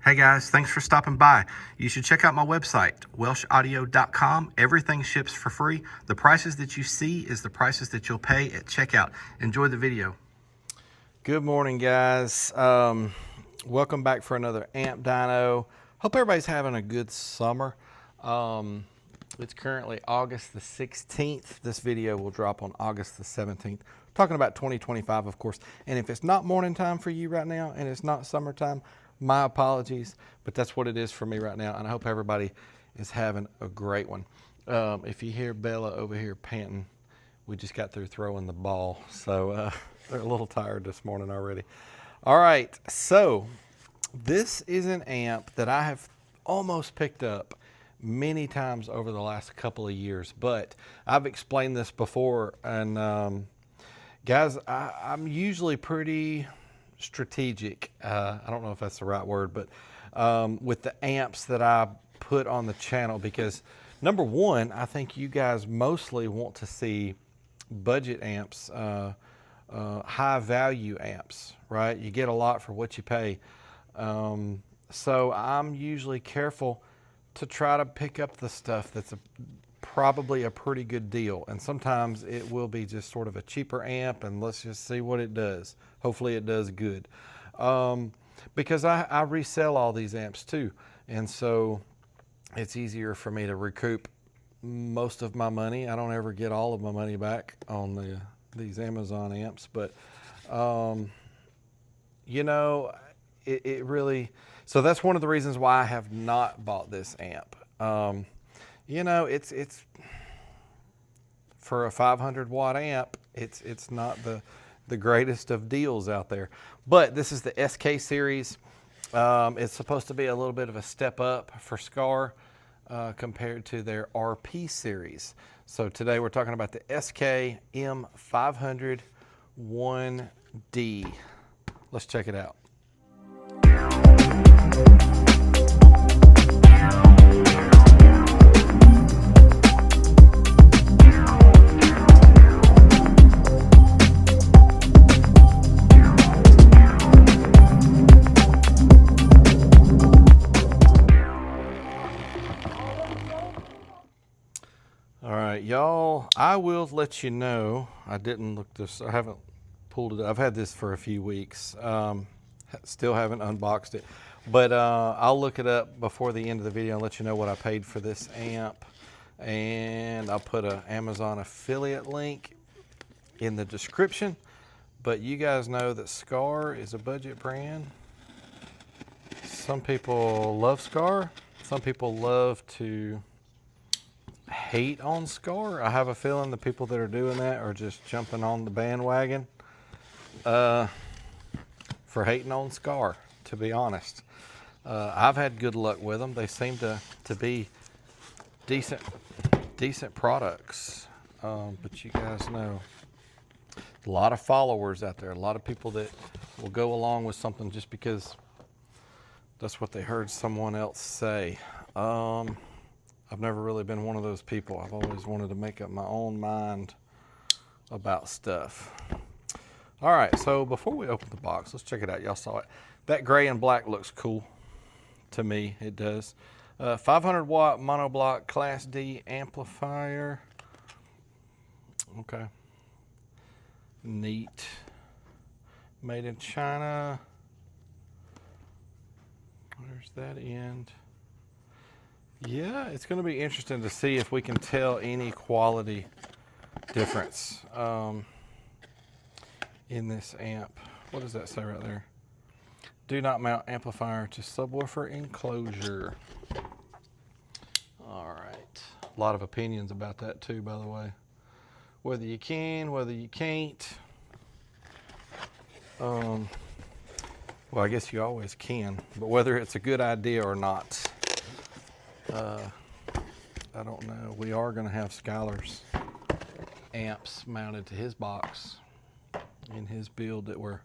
Hey guys, thanks for stopping by. You should check out my website, welshaudio.com. Everything ships for free. The prices that you see is the prices that you'll pay at checkout. Enjoy the video. Good morning, guys. Welcome back for another amp dyno. Hope everybody's having a good summer. It's currently August the 16th. This video will drop on August the 17th. Talking about 2025, of course. And if it's not morning time for you right now and it's not summertime, my apologies, but that's what it is for me right now. And I hope everybody is having a great one. If you hear Bella over here panting, we just got through throwing the ball. So they're a little tired this morning already. All right, so this is an amp that I have almost picked up many times over the last couple of years, but I've explained this before. And guys, I'm usually pretty strategic. I don't know if that's the right word, but with the amps that I put on the channel, because number one, I think you guys mostly want to see budget amps, high value amps, right? You get a lot for what you pay. So I'm usually careful to try to pick up the stuff that's probably a pretty good deal. And sometimes it will be just sort of a cheaper amp and let's just see what it does. Hopefully it does good. Because I resell all these amps too. And so it's easier for me to recoup most of my money. I don't ever get all of my money back on these Amazon amps, but you know, it really, so that's one of the reasons why I have not bought this amp. You know, it's for a 500 watt amp, it's not the greatest of deals out there. But this is the SK series. It's supposed to be a little bit of a step up for Skar compared to their RP series. So today we're talking about the SK-M5001D. Let's check it out. All right, y'all, I will let you know. I didn't look this, I haven't pulled it up. I've had this for a few weeks. Still haven't unboxed it, but I'll look it up before the end of the video and let you know what I paid for this amp. And I'll put an Amazon affiliate link in the description. But you guys know that Skar is a budget brand. Some people love Skar. Some people love to hate on Skar. I have a feeling the people that are doing that are just jumping on the bandwagon for hating on Skar, to be honest. I've had good luck with them. They seem to be decent products. But you guys know, a lot of followers out there, a lot of people that will go along with something just because that's what they heard someone else say. I've never really been one of those people. I've always wanted to make up my own mind about stuff. All right, so before we open the box, let's check it out. Y'all saw it. That gray and black looks cool to me. It does. 500 watt monoblock Class D amplifier. Okay. Neat. Made in China. There's that end. Yeah, it's going to be interesting to see if we can tell any quality difference in this amp. What does that say right there? Do not mount amplifier to subwoofer enclosure. All right. A lot of opinions about that too, by the way. Whether you can, whether you can't. Well, I guess you always can, but whether it's a good idea or not, I don't know. We are going to have Skylar's amps mounted to his box in his build that we're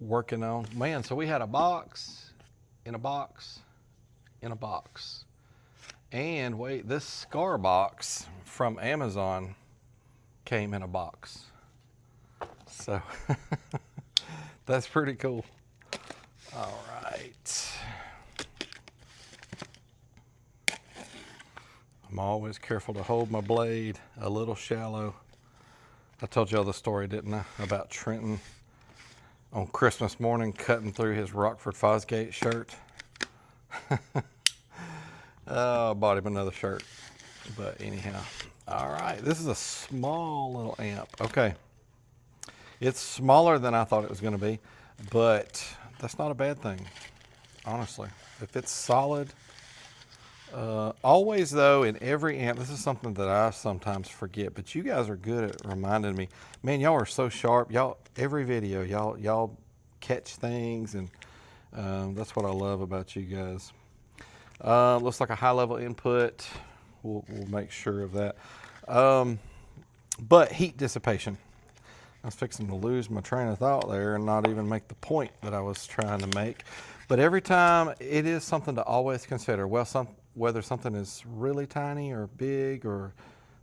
working on. Man, so we had a box in a box in a box. And wait, this Skar box from Amazon came in a box. So that's pretty cool. All right. I'm always careful to hold my blade a little shallow. I told y'all the story, didn't I, about Trenton on Christmas morning cutting through his Rockford Fosgate shirt. I bought him another shirt, but anyhow. All right, this is a small little amp. Okay, it's smaller than I thought it was going to be, but that's not a bad thing, honestly. If it's solid, always though, in every amp, this is something that I sometimes forget, but you guys are good at reminding me. Man, y'all are so sharp. Y'all, every video, y'all catch things, and that's what I love about you guys. Looks like a high level input. We'll make sure of that. But heat dissipation. I was fixing to lose my train of thought there and not even make the point that I was trying to make. But every time, it is something to always consider. Well, whether something is really tiny or big, or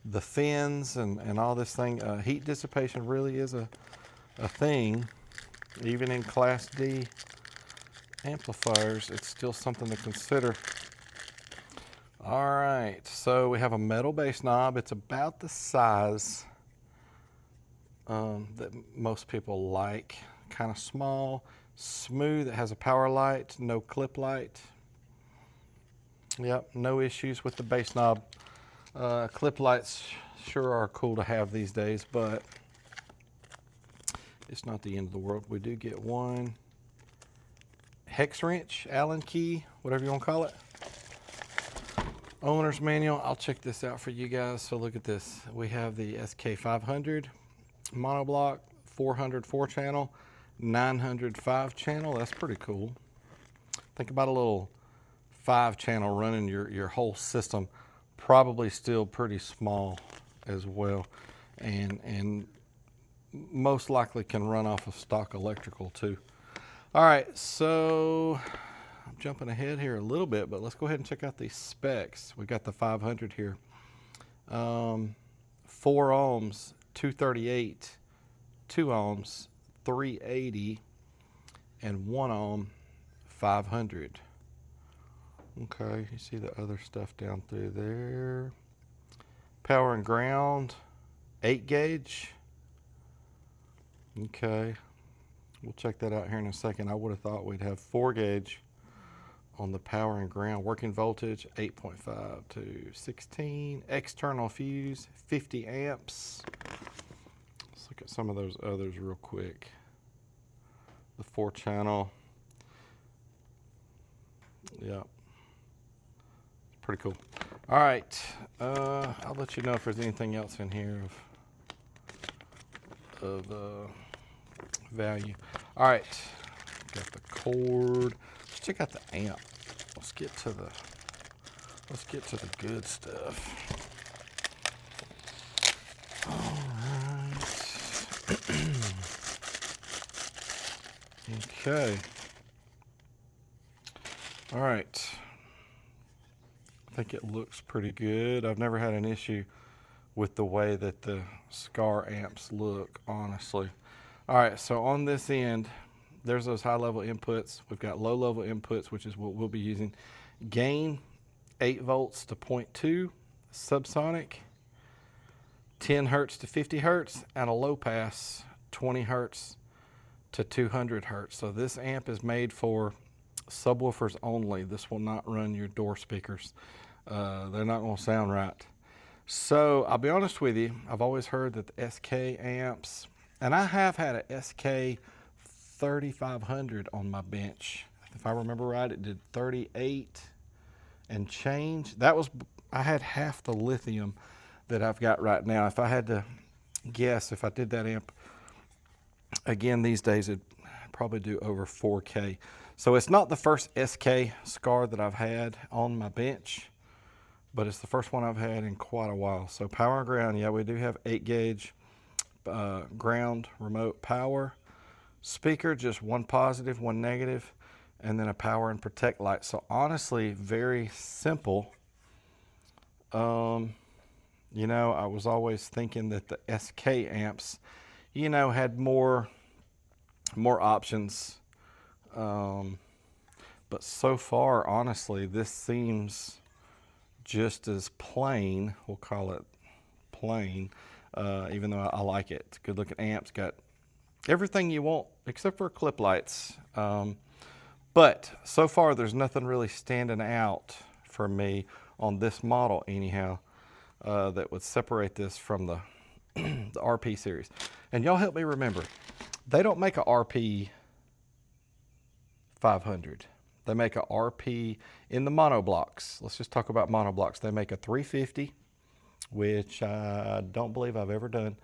the fins and all this thing, heat dissipation really is a thing. Even in Class D amplifiers, it's still something to consider. All right, so we have a metal bass knob. It's about the size that most people like. Kind of small, smooth. It has a power light, no clip light. Yep, no issues with the bass knob. Clip lights sure are cool to have these days, but it's not the end of the world. We do get one hex wrench, Allen key, whatever you want to call it. Owner's manual. I'll check this out for you guys. So look at this. We have the SK-500 monoblock, 400 4-channel, 900 5-channel. That's pretty cool. Think about a little 5-channel running your whole system. Probably still pretty small as well, and most likely can run off of stock electrical too. All right, so I'm jumping ahead here a little bit, but let's go ahead and check out these specs. We got the 500 here. 4 ohms, 238, 2 ohms, 380, and 1 ohm, 500. Okay, you see the other stuff down through there. Power and ground, 8 gauge. Okay, we'll check that out here in a second. I would have thought we'd have 4 gauge on the power and ground. Working voltage, 8.5 to 16. External fuse, 50 amps. Let's look at some of those others real quick. The 4-channel. Yep. Pretty cool. All right. I'll let you know if there's anything else in here of value. All right. Got the cord. Let's check out the amp. Let's get to the good stuff. All right. Okay. All right. I think it looks pretty good. I've never had an issue with the way that the Skar amps look, honestly. All right, so on this end, there's those high-level inputs. We've got low-level inputs, which is what we'll be using. Gain, 8 volts to 0.2, subsonic, 10 hertz to 50 hertz, and a low pass, 20 hertz to 200 hertz. So this amp is made for subwoofers only. This will not run your door speakers. They're not going to sound right. So I'll be honest with you, I've always heard that the SK amps, and I have had a SK 3500 on my bench. If I remember right, it did 38 and change. That was, I had half the lithium that I've got right now. If I had to guess, if I did that amp again these days, it'd probably do over 4K. So it's not the first SK Skar that I've had on my bench, but it's the first one I've had in quite a while. So power and ground, yeah, we do have 8 gauge ground remote power. Speaker, just 1 positive, 1 negative, and then a power and protect light. So honestly, very simple. You know, I was always thinking that the SK amps, you know, had more options. But so far, honestly, this seems just as plain. We'll call it plain, even though I like it. It's a good looking amp. It's got everything you want except for clip lights. But so far there's nothing really standing out for me on this model anyhow, that would separate this from the, the RP series. And y'all help me remember, they don't make a RP 500. They make a RP in the monoblocks. Let's just talk about monoblocks. They make a 350, which I don't believe I've ever done.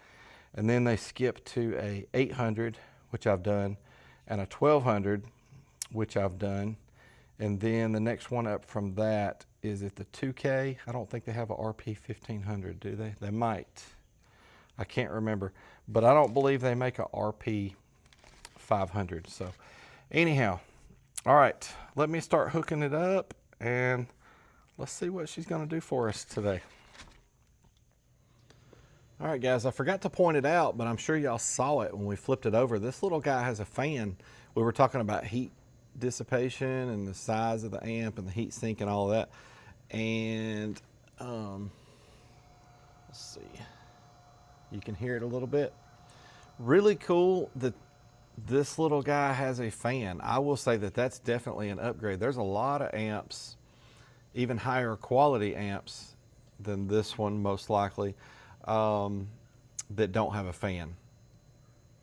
And then they skip to a 800, which I've done, and a 1200, which I've done. And then the next one up from that is at the 2K. I don't think they have a RP 1500, do they? They might. I can't remember. But I don't believe they make a RP 500. So anyhow, all right, let me start hooking it up and let's see what she's gonna do for us today. All right, guys, I forgot to point it out, but I'm sure y'all saw it when we flipped it over. This little guy has a fan. We were talking about heat dissipation and the size of the amp and the heat sink and all of that. And let's see, you can hear it a little bit. Really cool that this little guy has a fan. I will say that that's definitely an upgrade. There's a lot of amps, even higher quality amps than this one most likely, that don't have a fan.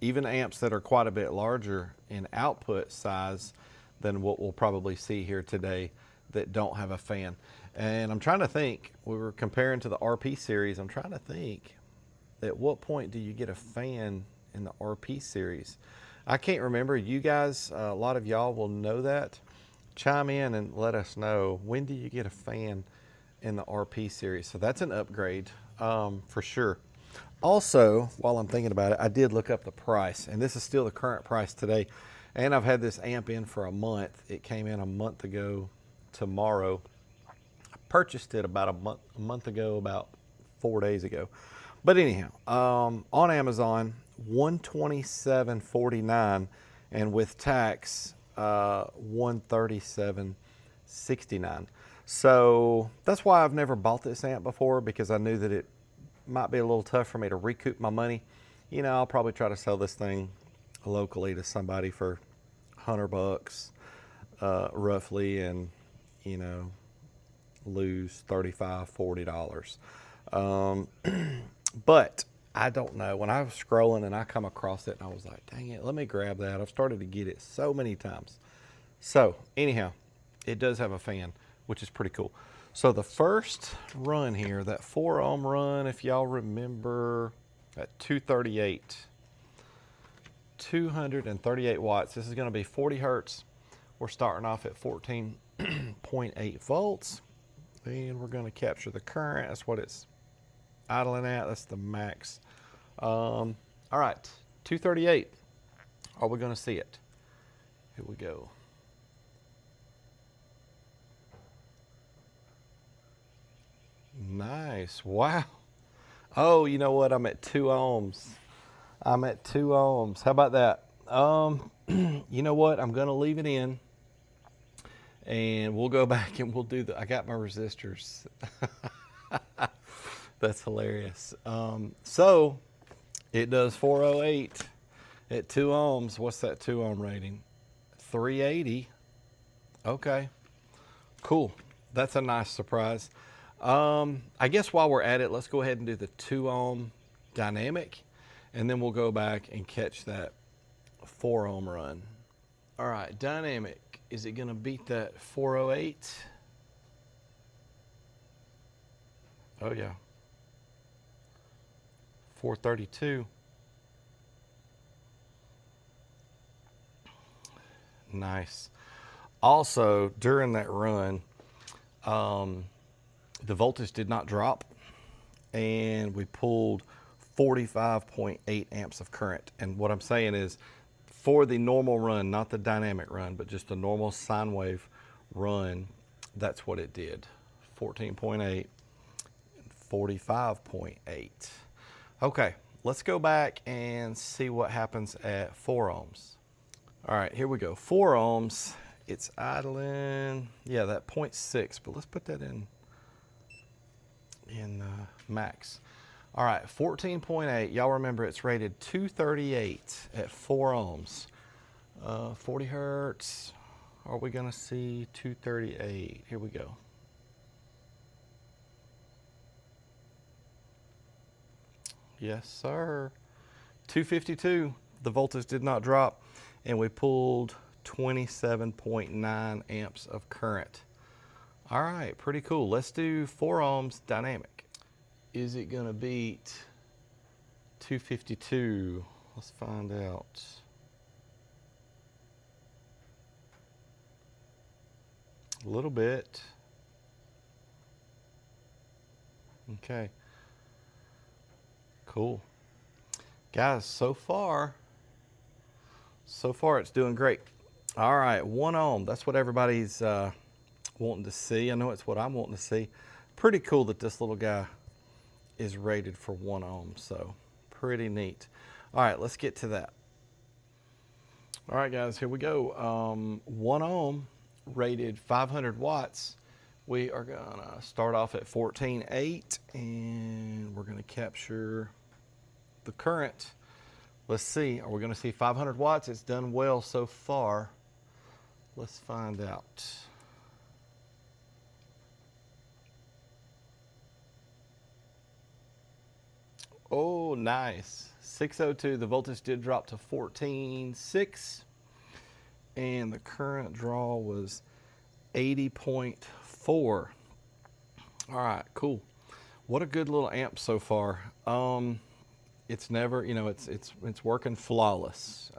Even amps that are quite a bit larger in output size than what we'll probably see here today that don't have a fan. And I'm trying to think, we were comparing to the RP series, I'm trying to think, at what point do you get a fan in the RP series? I can't remember. You guys, a lot of y'all will know that. Chime in and let us know, when do you get a fan in the RP series? So that's an upgrade for sure. Also, while I'm thinking about it, I did look up the price, and this is still the current price today. And I've had this amp in for a month. It came in a month ago tomorrow. I purchased it about a month ago, about 4 days ago. But anyhow, on Amazon, $127.49, and with tax, $137.69. So that's why I've never bought this amp before, because I knew that it might be a little tough for me to recoup my money. You know, I'll probably try to sell this thing locally to somebody for $100 roughly, and you know, lose $35, $40. But I don't know, when I was scrolling and I come across it and I was like, dang it, let me grab that. I've started to get it so many times. So anyhow, it does have a fan, which is pretty cool. So the first run here, that 4 ohm run, if y'all remember, at 238 watts. This is going to be 40 hertz. We're starting off at 14.8 volts. And we're going to capture the current. That's what it's idling at. That's the max. All right, 238. Are we going to see it? Here we go. Nice. Wow. Oh, you know what? I'm at 2 ohms. I'm at 2 ohms. How about that? You know what? I'm going to leave it in, and we'll go back and we'll do I got my resistors. That's hilarious. So it does 408 at 2 ohms. What's that 2 ohm rating? 380. Okay. Cool. That's a nice surprise. I guess while we're at it, let's go ahead and do the 2 ohm dynamic, and then we'll go back and catch that 4 ohm run. All right, dynamic. Is it going to beat that 408? Oh, yeah. 432. Nice. Also, during that run, the voltage did not drop, and we pulled 45.8 amps of current. And what I'm saying is, for the normal run, not the dynamic run, but just a normal sine wave run, that's what it did. 14.8, 45.8. Okay, let's go back and see what happens at 4 ohms. All right, here we go. 4 ohms, it's idling, yeah, that 0.6, but let's put that in in max. All right, 14.8. Y'all remember it's rated 238 at 4 ohms. 40 hertz. Are we gonna see 238? Here we go. Yes, sir. 252. The voltage did not drop, and we pulled 27.9 amps of current. All right, pretty cool. Let's do 4 ohms dynamic. Is it gonna beat 252? Let's find out. A little bit. Okay. Cool. Guys, so far it's doing great. All right, 1 ohm. That's what everybody's wanting to see. I know it's what I'm wanting to see. Pretty cool that this little guy is rated for 1 ohm, so pretty neat. All right, let's get to that. All right, guys, here we go. 1 ohm, rated 500 watts. We are gonna start off at 14.8, and we're gonna capture the current. Let's see, are we gonna see 500 watts? It's done well so far. Let's find out. Oh, nice. 602, the voltage did drop to 14.6, and the current draw was 80.4. All right, cool. What a good little amp so far. It's never, you know, it's working flawless.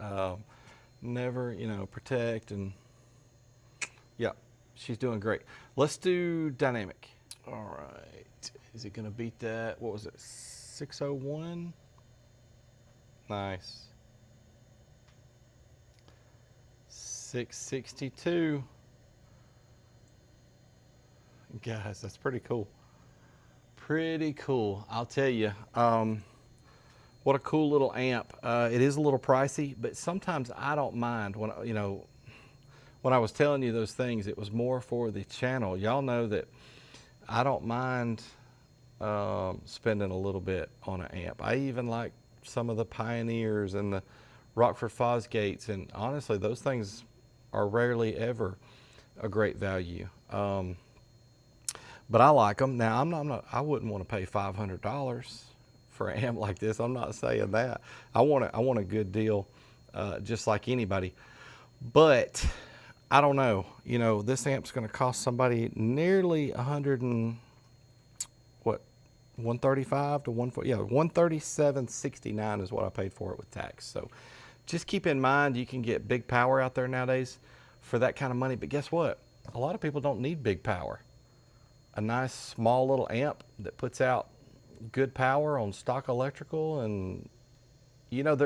Never, you know, protect, and yeah, she's doing great. Let's do dynamic. All right, is it gonna beat that? What was it, 601? Nice. 662. Guys, that's pretty cool. Pretty cool, I'll tell you. What a cool little amp. It is a little pricey, but sometimes I don't mind when, you know, when I was telling you those things, it was more for the channel. Y'all know that I don't mind spending a little bit on an amp. I even like some of the Pioneers and the Rockford Fosgates, and honestly, those things are rarely ever a great value. But I like them. Now, I wouldn't want to pay $500 for an amp like this. I'm not saying that. I want a good deal, just like anybody. But I don't know. You know, this amp's going to cost somebody nearly 135 to 140. Yeah, 137.69 is what I paid for it with tax. So just keep in mind, you can get big power out there nowadays for that kind of money. But guess what? A lot of people don't need big power. A nice small little amp that puts out good power on stock electrical, and you know,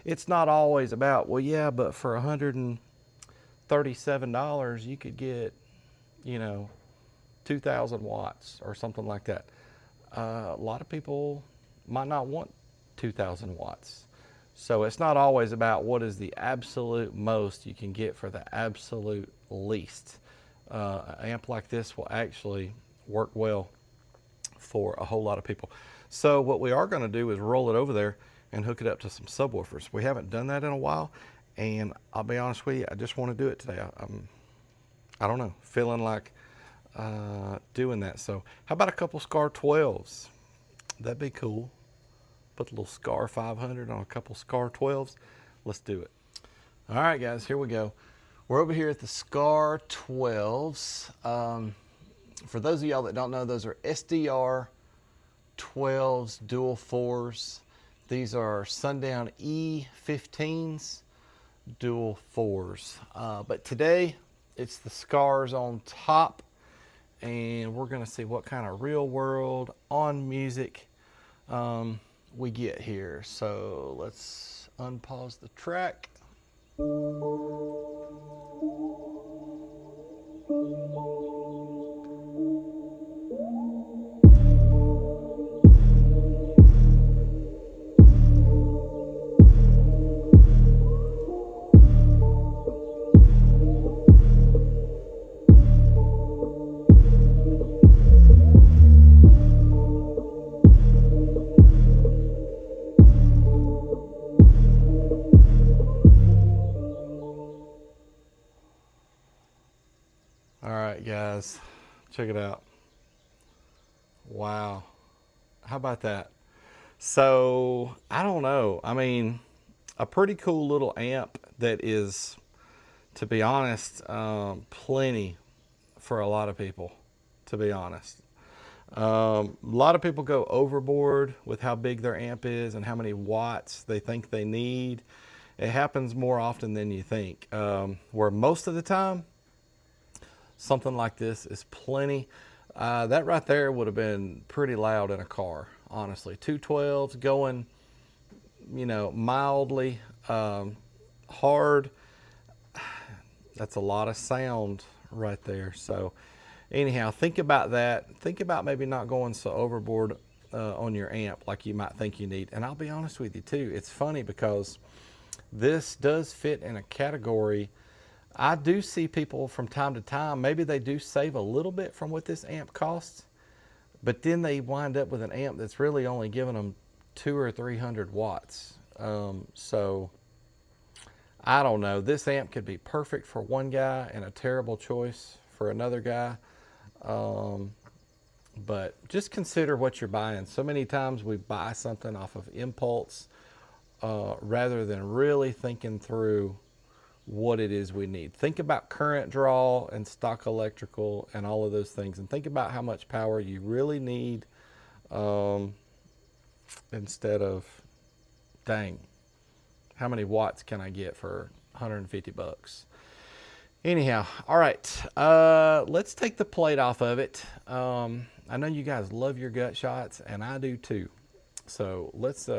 it's not always about, well, yeah, but for $137 you could get, you know, 2,000 watts or something like that. A lot of people might not want 2,000 watts. So it's not always about what is the absolute most you can get for the absolute least. An amp like this will actually work well for a whole lot of people. So what we are going to do is roll it over there and hook it up to some subwoofers. We haven't done that in a while, and I'll be honest with you, I just want to do it today. I don't know, feeling like doing that. So how about a couple Skar 12s? That'd be cool. Put the little Skar 500 on a couple Skar 12s. Let's do it. All right, guys, here we go. We're over here at the Skar 12s. For those of y'all that don't know, those are SDR 12s, dual 4s. These are Sundown E15s, dual 4s. But today, it's the Skars on top, and we're gonna see what kind of real world on music we get here. So let's unpause the track. All right, guys, check it out. Wow. How about that? So, I don't know. I mean, a pretty cool little amp that is, to be honest, plenty for a lot of people, to be honest. A lot of people go overboard with how big their amp is and how many watts they think they need. It happens more often than you think. Where most of the time, something like this is plenty. That right there would have been pretty loud in a car, honestly. 212s going, you know, mildly hard. That's a lot of sound right there. So anyhow, think about that. Think about maybe not going so overboard on your amp like you might think you need. And I'll be honest with you too, it's funny because this does fit in a category. I do see people from time to time, maybe they do save a little bit from what this amp costs, but then they wind up with an amp that's really only giving them 200 or 300 watts. So I don't know. This amp could be perfect for one guy and a terrible choice for another guy. But just consider what you're buying. So many times we buy something off of impulse rather than really thinking through what it is we need. Think about current draw and stock electrical and all of those things, and think about how much power you really need instead of, dang, how many watts can I get for 150 bucks? Anyhow, all right, let's take the plate off of it. I know you guys love your gut shots, and I do too. So let's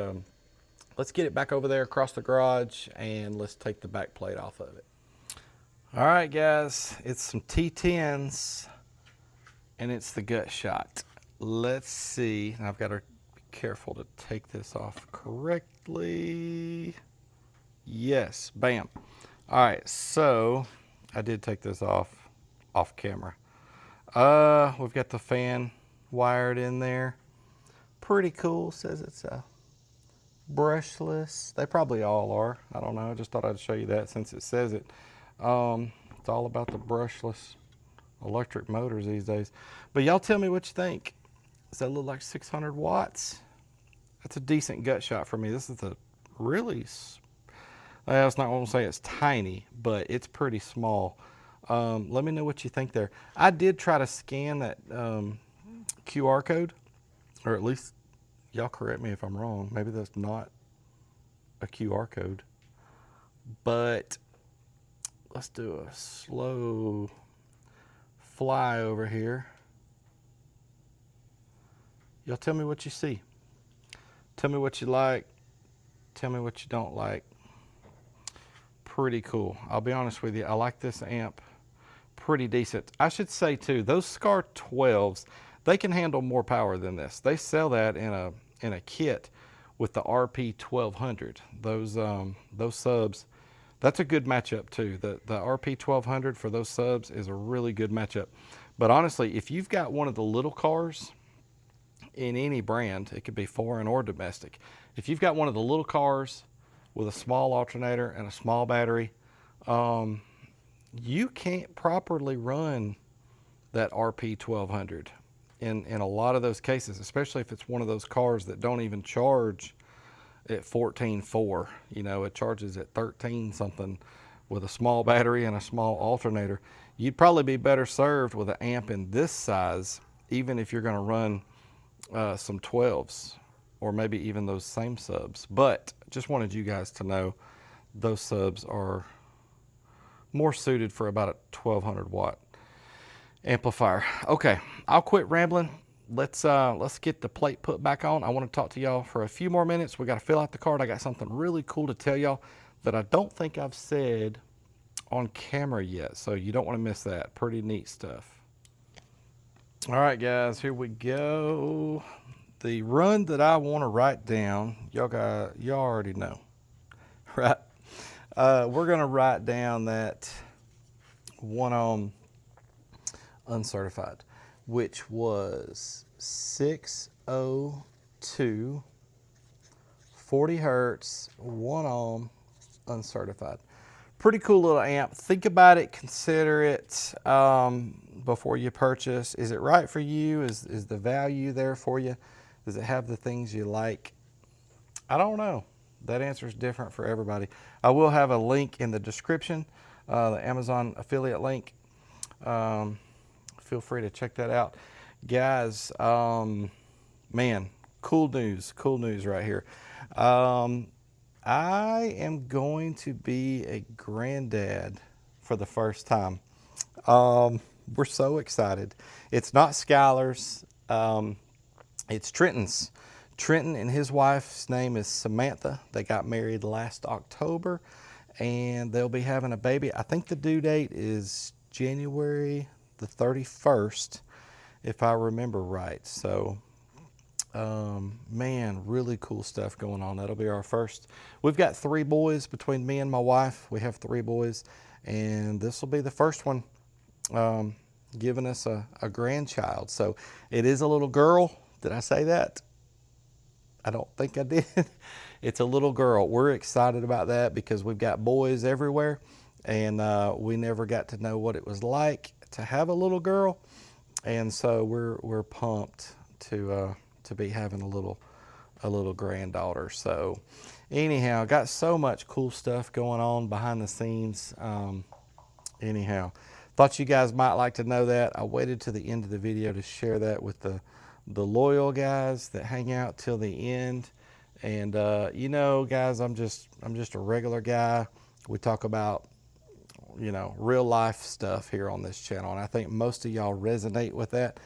get it back over there across the garage, and let's take the back plate off of it. All right, guys, it's some T10s, and it's the gut shot. Let's see. I've got to be careful to take this off correctly. Yes, bam. All right, so I did take this off camera. We've got the fan wired in there. Pretty cool. Says it's a brushless. They probably all are. I don't know. I just thought I'd show you that since it says it. It's all about the brushless electric motors these days. But y'all tell me what you think. Does that look like 600 watts? That's a decent gut shot for me. This is a really, well, it's not going to say it's tiny, but it's pretty small. Let me know what you think there. I did try to scan that QR code, or at least y'all correct me if I'm wrong. Maybe that's not a QR code. But let's do a slow fly over here. Y'all tell me what you see. Tell me what you like. Tell me what you don't like. Pretty cool. I'll be honest with you. I like this amp pretty decent. I should say too, those Skar 12s, they can handle more power than this. They sell that in a kit with the RP 1200. Those subs, that's a good matchup too. The RP 1200 for those subs is a really good matchup. But honestly, if you've got one of the little cars in any brand, it could be foreign or domestic. If you've got one of the little cars with a small alternator and a small battery, you can't properly run that RP 1200 in a lot of those cases, especially if it's one of those cars that don't even charge at 14.4. You know, it charges at 13 something with a small battery and a small alternator. You'd probably be better served with an amp in this size, even if you're going to run some 12s or maybe even those same subs. But just wanted you guys to know those subs are more suited for about a 1200 watt amplifier. Okay, I'll quit rambling. Let's get the plate put back on. I want to talk to y'all for a few more minutes. We got to fill out the card. I got something really cool to tell y'all that I don't think I've said on camera yet, so you don't want to miss that. Pretty neat stuff. All right, guys, here we go. The run that I want to write down, y'all already know, right? We're gonna write down that one on uncertified, which was 602, 40 hertz, 1 ohm, uncertified. pretty cool little amp. Think about it, consider it before you purchase. Is it right for you? Is the value there for you? Does it have the things you like? I don't know. That answer is different for everybody. I will have a link in the description, the Amazon affiliate link. Feel free to check that out. Guys, man, cool news right here. I am going to be a granddad for the first time. We're so excited. It's not Skylar's, it's Trenton's. Trenton and his wife's name is Samantha. They got married last October and they'll be having a baby. I think the due date is January the 31st, if I remember right. So, man, really cool stuff going on. That'll be our first. We've got 3 boys between me and my wife. We have 3 boys, and this will be the first one giving us a grandchild. So it is a little girl. Did I say that? I don't think I did. It's a little girl. We're excited about that because we've got boys everywhere, and we never got to know what it was like to have a little girl, and so we're pumped to be having a little granddaughter. So anyhow, got so much cool stuff going on behind the scenes. Anyhow, thought you guys might like to know that. I waited to the end of the video to share that with the loyal guys that hang out till the end. And you know, guys, I'm just a regular guy. We talk about, you know, real life stuff here on this channel, and I think most of y'all resonate with that.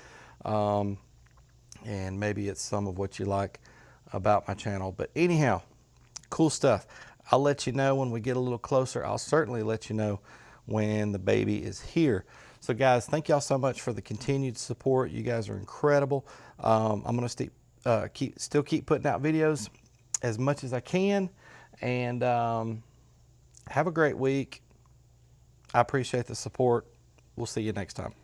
And maybe it's some of what you like about my channel. But anyhow, cool stuff. I'll let you know when we get a little closer. I'll certainly let you know when the baby is here. So guys, thank y'all so much for the continued support. You guys are incredible. I'm gonna still keep putting out videos as much as I can, and have a great week. I appreciate the support. We'll see you next time.